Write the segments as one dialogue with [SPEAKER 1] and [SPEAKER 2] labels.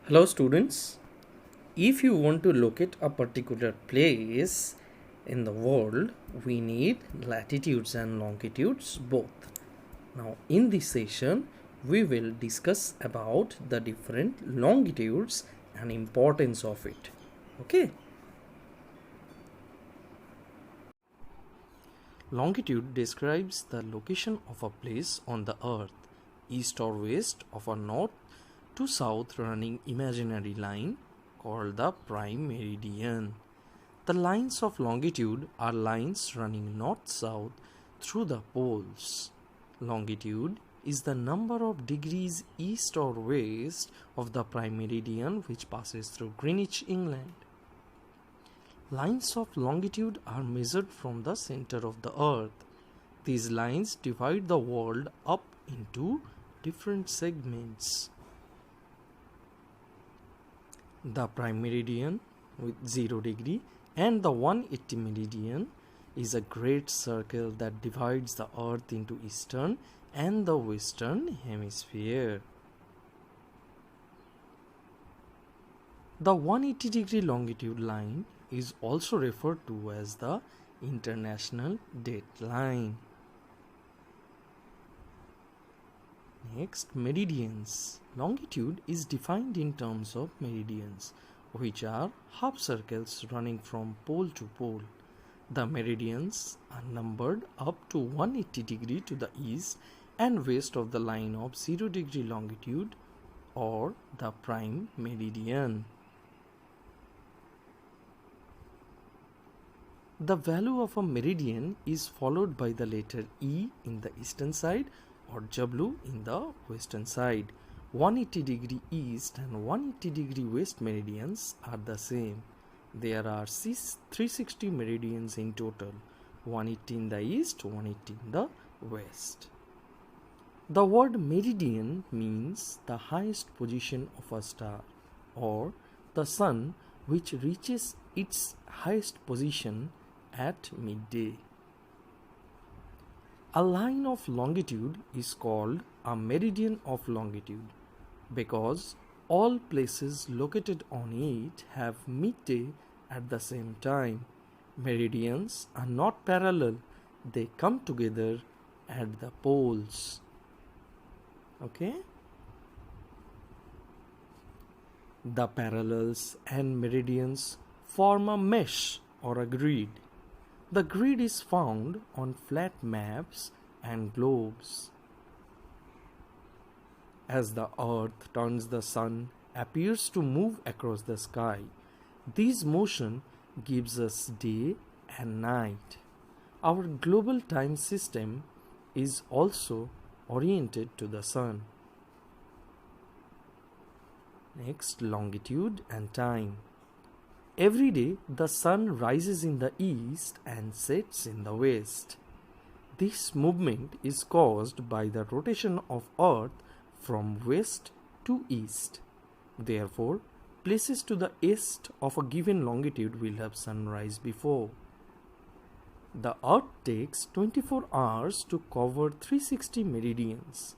[SPEAKER 1] Hello students, if you want to locate a particular place in the world, we need latitudes and longitudes both. Now in this session, we will discuss about the different longitudes and importance of it. Okay. Longitude describes the location of a place on the earth, east or west of a north to south running imaginary line called the prime meridian. The lines of longitude are lines running north-south through the poles. Longitude is the number of degrees east or west of the prime meridian which passes through Greenwich, England. Lines of longitude are measured from the center of the earth. These lines divide the world up into different segments. The prime meridian with 0 degree and the 180 meridian is a great circle that divides the earth into eastern and the western hemisphere. The 180 degree longitude line is also referred to as the international date line. Next, meridians. Longitude is defined in terms of meridians, which are half circles running from pole to pole. The meridians are numbered up to 180 degree to the east and west of the line of 0 degree longitude or the prime meridian. The value of a meridian is followed by the letter E in the eastern side or W in the western side. 180 degree east and 180 degree west meridians are the same. There are 360 meridians in total, 180 in the east, 180 in the west. The word meridian means the highest position of a star or the sun which reaches its highest position at midday. A line of longitude is called a meridian of longitude because all places located on it have midday at the same time. Meridians are not parallel, they come together at the poles. Okay? The parallels and meridians form a mesh or a grid. The grid is found on flat maps and globes. As the earth turns, the sun appears to move across the sky. This motion gives us day and night. Our global time system is also oriented to the sun. Next, longitude and time. Every day, the sun rises in the east and sets in the west. This movement is caused by the rotation of Earth from west to east. Therefore, places to the east of a given longitude will have sunrise before. The Earth takes 24 hours to cover 360 meridians.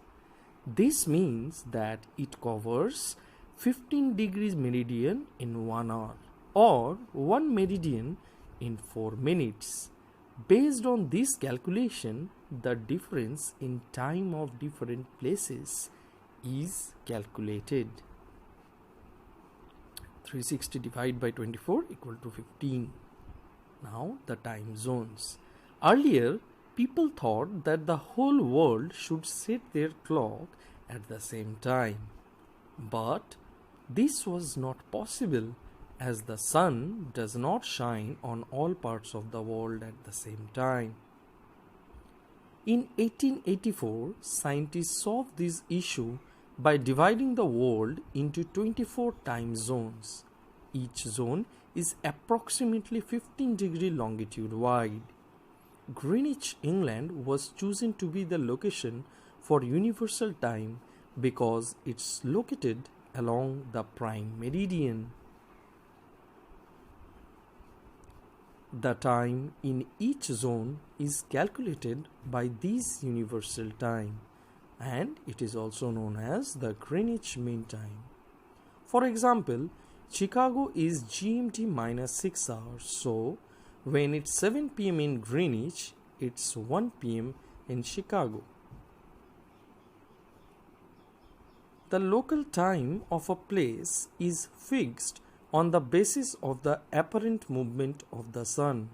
[SPEAKER 1] This means that it covers 15 degrees meridian in 1 hour or 1 meridian in 4 minutes. Based on this calculation, the difference in time of different places is calculated. 360 divided by 24 equal to 15. Now the time zones. Earlier, people thought that the whole world should set their clock at the same time. But this was not possible as the sun does not shine on all parts of the world at the same time. In 1884, scientists solved this issue by dividing the world into 24 time zones. Each zone is approximately 15 degree longitude wide. Greenwich, England was chosen to be the location for universal time because it's located along the prime meridian. The time in each zone is calculated by this universal time and it is also known as the Greenwich Mean Time. For example, Chicago is GMT minus 6 hours, so when it's 7 pm in Greenwich, it's 1 pm in Chicago. The local time of a place is fixed on the basis of the apparent movement of the sun.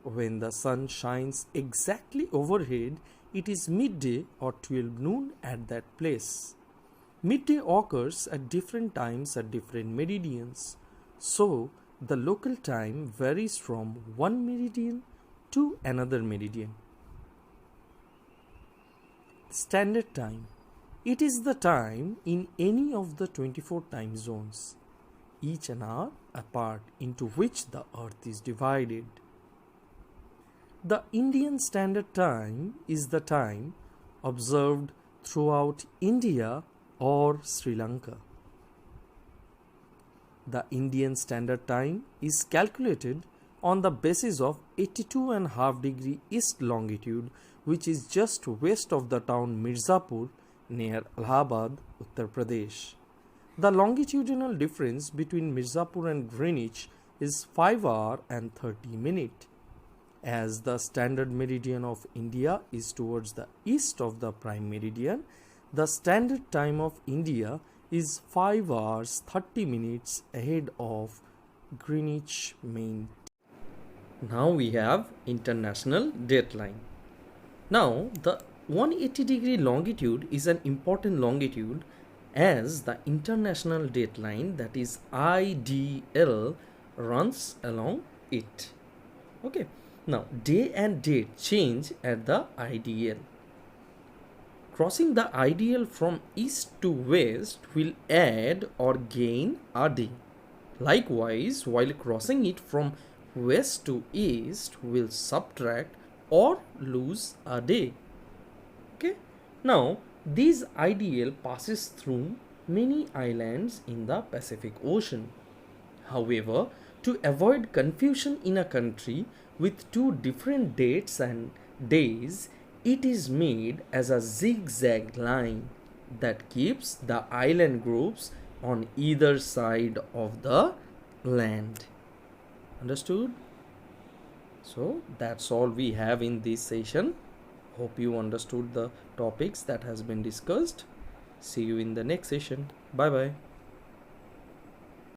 [SPEAKER 1] When the sun shines exactly overhead, it is midday or 12 noon at that place. Midday occurs at different times at different meridians, so the local time varies from one meridian to another meridian. Standard time. It is the time in any of the 24 time zones, each an hour apart, into which the earth is divided. The Indian Standard Time is the time observed throughout India or Sri Lanka. The Indian Standard Time is calculated on the basis of 82.5 degree east longitude, which is just west of the town Mirzapur near Allahabad, Uttar Pradesh. The longitudinal difference between Mirzapur and Greenwich is 5 hours and 30 minutes. As the standard meridian of India is towards the east of the prime meridian, the standard time of India is 5 hours 30 minutes ahead of Greenwich Mean. Now we have international dateline. Now the 180 degree longitude is an important longitude, as the international dateline, that is IDL, runs along it. Okay. Now day and date change at the IDL. Crossing the IDL from east to west will add or gain a day. Likewise, while crossing it from west to east will subtract or lose a day. Okay. Now this IDL passes through many islands in the Pacific Ocean. However, to avoid confusion in a country with two different dates and days, it is made as a zigzag line that keeps the island groups on either side of the land. Understood? So that's all we have in this session. Hope you understood the topics that has been discussed. See you in the next session. Bye bye.